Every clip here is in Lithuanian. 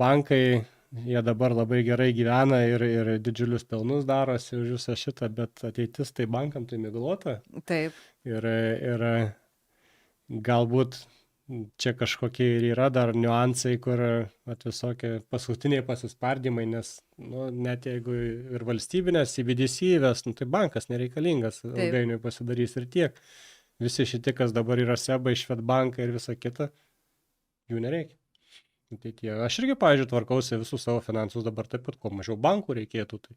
bankai, jie dabar labai gerai gyvena ir didžiulius pelnus darosi už visą šitą, bet ateitis tai bankam tai miglota. Taip. Ir galbūt čia kažkokie ir yra dar niuansai, kur visokie paskutiniai pasispardymai, nes net jeigu ir valstybinės CBDC įves, tai bankas nereikalingas, ilgainiui pasidarys ir tiek. Visi šitie, kas dabar yra SEBA, Švedbankai ir visa kita, jų nereikia. Aš irgi, pavyzdžiui, tvarkausi visus savo finansus dabar taip pat, kuo mažiau bankų reikėtų. Tai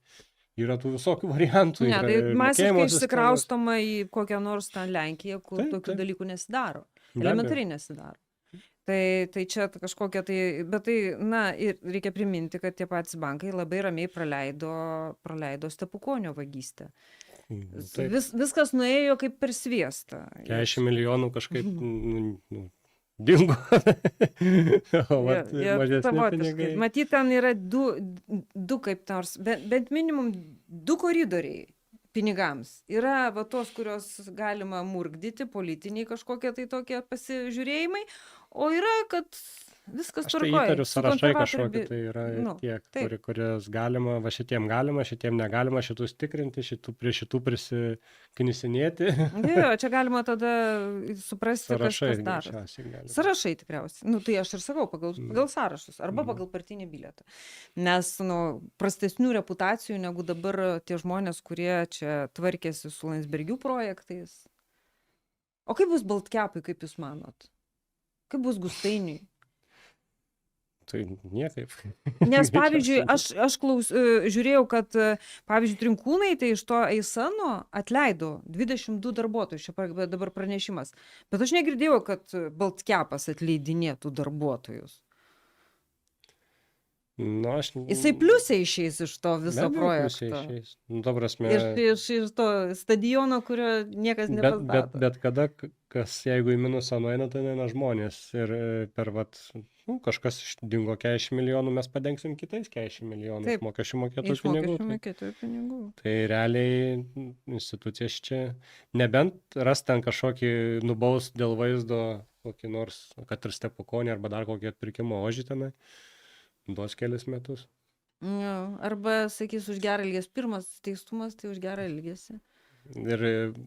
yra tų visokių variantų. Ne, tai masiškai išsikraustoma į kokią nors ten Lenkiją, kur tokių dalykų nesidaro. Elementariai nesidaro. Tai čia kažkokia tai, bet tai, ir reikia priminti, kad tie patys bankai labai ramiai praleido Stepukonio vagystę. Viskas nuėjo kaip per sviestą. 40 milijonų kažkaip dingo. Matyt, ten yra du kaip nors, bent minimum 2 koridoriai pinigams. Yra tos, kurios galima murgdyti, politiniai kažkokie tai tokie pasižiūrėjimai, o yra, kad viskas tvarkoja. Aš tai įtariu sąrašai kažkokie, tai yra tiek, kurios galima, va šitiem galima, šitiem negalima, šitus tikrinti, prie šitų prisiknisinėti. Čia galima tada suprasti, kas daro. Sąrašai tikriausiai. Tai aš ir sakau, pagal sąrašus arba pagal partinį bilietą. Nes prastesnių reputacijų negu dabar tie žmonės, kurie čia tvarkėsi su Landsbergių projektais. O kaip bus Baltkepui, kaip jūs manot? Kaip bus Gustainiui? Tai niekaip. Nes, pavyzdžiui, aš žiūrėjau, kad, pavyzdžiui, Trinkūnai tai iš to Eisano atleido 22 darbuotojų, čia dabar pranešimas. Bet aš negirdėjau, kad Baltkepas atleidinėtų darbuotojus. Jisai pliusai išeis iš to viso projekto. Iš to stadiono, kurio niekas nepastato. Bet kada, jeigu į minusą nueina, tai neina žmonės. Ir per kažkas dingo 40 milijonų, mes padengsim kitais 40 milijonų mokesčių mokėtojų pinigų. Tai realiai institucijas čia, nebent ras ten kažkokį nubaus dėl vaizdo, kokį nors, kad ir Stepukonį arba dar kokį atpirkimo ožį tenai. Duos kelius metus. Arba, sakys, už gerą elgesį. Pirmas teistumas, tai už gerą elgesį. Ir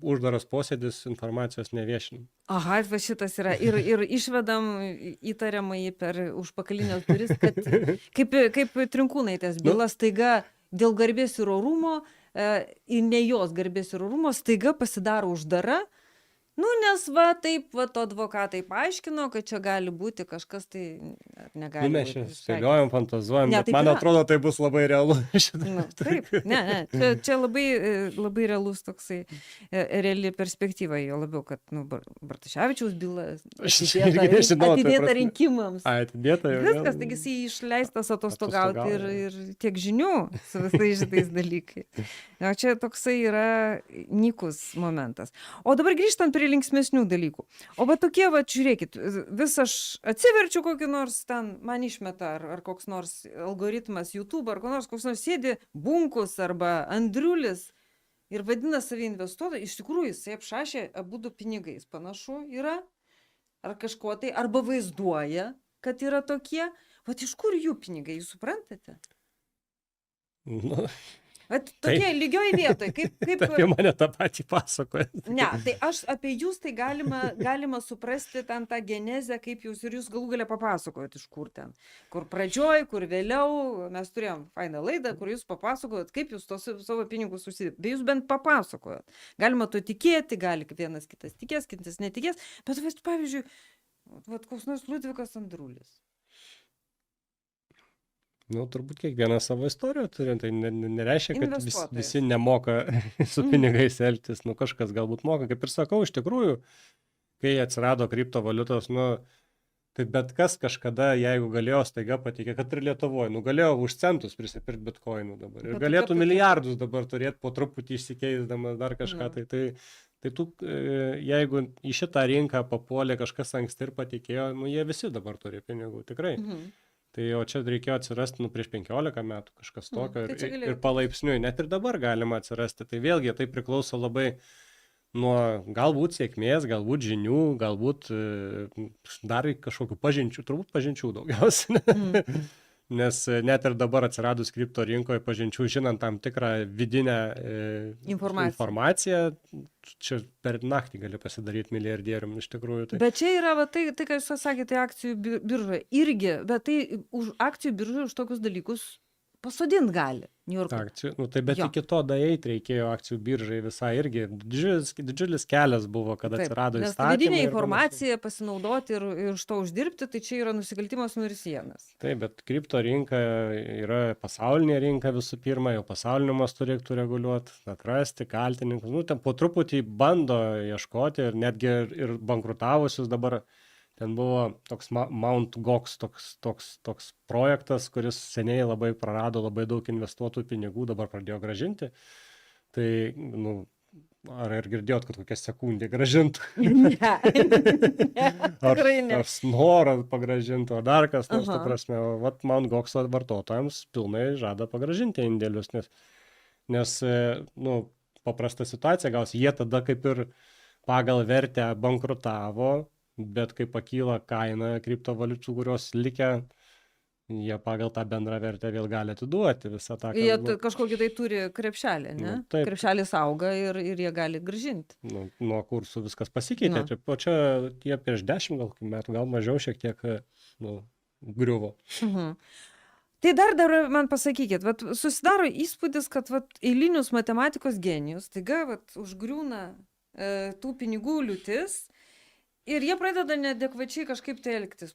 uždaras posėdis, informacijos neviešinam. Aha, va šitas yra. Ir išvedam įtariamąjį per užpakalinės duris, kad kaip Trinkūnaitės byla staiga dėl garbės ir orumo, ir ne jos garbės ir orumo, staiga pasidaro uždara. Nes taip, advokatai paaiškino, kad čia gali būti kažkas tai negali. Mes čia spėliojam, fantazuojam, bet man atrodo, tai bus labai realu. Taip, čia labai realus toksai, reali perspektyva, jo labiau, kad Bartaševičiaus byla atidėta rinkimams. Atidėta jau. Viskas, taigi jis išleistas atostogauti ir tiek žinių su visais šitais dalykais. Čia toksai yra nykus momentas. O dabar grįžtant prie linksmesnių dalykų. O tokie, žiūrėkit, vis aš atsiverčiu kokį nors ten, man išmeta, ar koks nors algoritmas YouTube, ar koks nors sėdi Bunkus arba Andriulis ir vadina save investuotoją, iš tikrųjų jisai apšašė abudu pinigais. Panašu yra, ar kažko tai, arba vaizduoja, kad yra tokie. Iš kur jų pinigai, jūs suprantate? Tokie lygioj vietoj. Kaip apie mane tą patį pasakoja. Ne, tai aš apie jūs tai galima suprasti ten tą genezę, kaip jūs ir jūs galų galę papasakojot iš kur ten. Kur pradžioj, kur vėliau, mes turėjom fainą laidą, kur jūs papasakojot, kaip jūs tos savo pinigus susidėt. Bet jūs bent papasakojot. Galima to tikėti, gali vienas kitas tikės, kitas netikės. Bet pavyzdžiui, koks nors Liudvikas Andrulis. Turbūt kiekvienas savo istoriją turi, tai nereiškia, kad visi nemoka su pinigais elgtis, kažkas galbūt moka. Kaip ir sakau, iš tikrųjų, kai atsirado kriptovaliutos, tai bet kas kažkada, jeigu galėjo staiga patikė, kad ir Lietuvoje, galėjo už centus prisipirkti bitkoinų dabar. Ir galėtų milijardus dabar turėti po truputį išsikeisdamas dar kažką. Tai tu, jeigu į šitą rinką papuolė kažkas anksti ir patikėjo, jie visi dabar turi pinigų, tikrai. Tai o čia reikėjo atsirasti prieš 15 metų kažkas tokio ir palaipsniui, net ir dabar galima atsirasti. Tai vėlgi tai priklauso labai nuo galbūt sėkmės, galbūt žinių, galbūt dar kažkokių pažinčių, turbūt pažinčių daugiausiai. nes net ir dabar atsiradus kripto rinkoje pažinčių, žinant tam tikrą vidinę informaciją, čia per naktį gali pasidaryti milijardierium iš tikrųjų. Tai. Bet čia yra tai ką jūs sakėte, akcijų biržoje irgi, bet tai už akcijų biržoje už tokius dalykus pasodint gali. Akcijų, tai bet iki to daeiti reikėjo akcijų biržai visai irgi. Didžiulis kelias buvo, kada atsirado įstatymai. Nes vidinė informacija pasinaudoti ir iš to uždirbti, tai čia yra nusikaltimas numeris 1. Taip, bet kripto rinka yra pasaulinė rinka visų pirma, jau pasauliniu mastu reiktų reguliuoti, atrasti kaltininkus. Ten po truputį bando ieškoti ir netgi ir bankrutavusius dabar. Ten buvo toks Mount Gox toks projektas, kuris seniai labai prarado labai daug investuotų pinigų, dabar pradėjo gražinti. Tai, ar ir girdėjot, kad kokią sekundę gražintų? Ne. Ar Snora pagražintų, ar dar kas nors, ta prasme. Vat Mount Gox vartotojams pilnai žada pagražinti indėlius, nes paprasta situacija gausi. Jie tada kaip ir pagal vertę bankrutavo, bet kai pakyla kaina kriptovaliutų, kurios likę, jie pagal tą bendrą vertę vėl gali atiduoti visą tą. Jie kažkokį tai turi krepšelį, ne? Krepšelis auga ir jie gali grąžinti. Nuo kursų viskas pasikeitė. O čia jie prieš 10 metų, gal mažiau šiek tiek griuvo. Tai dar man pasakykit, susidaro įspūdis, kad eilinius matematikos genijus taiga užgriūna tų pinigų liūtis. Ir jie pradeda neadekvačiai kažkaip tai elgtis.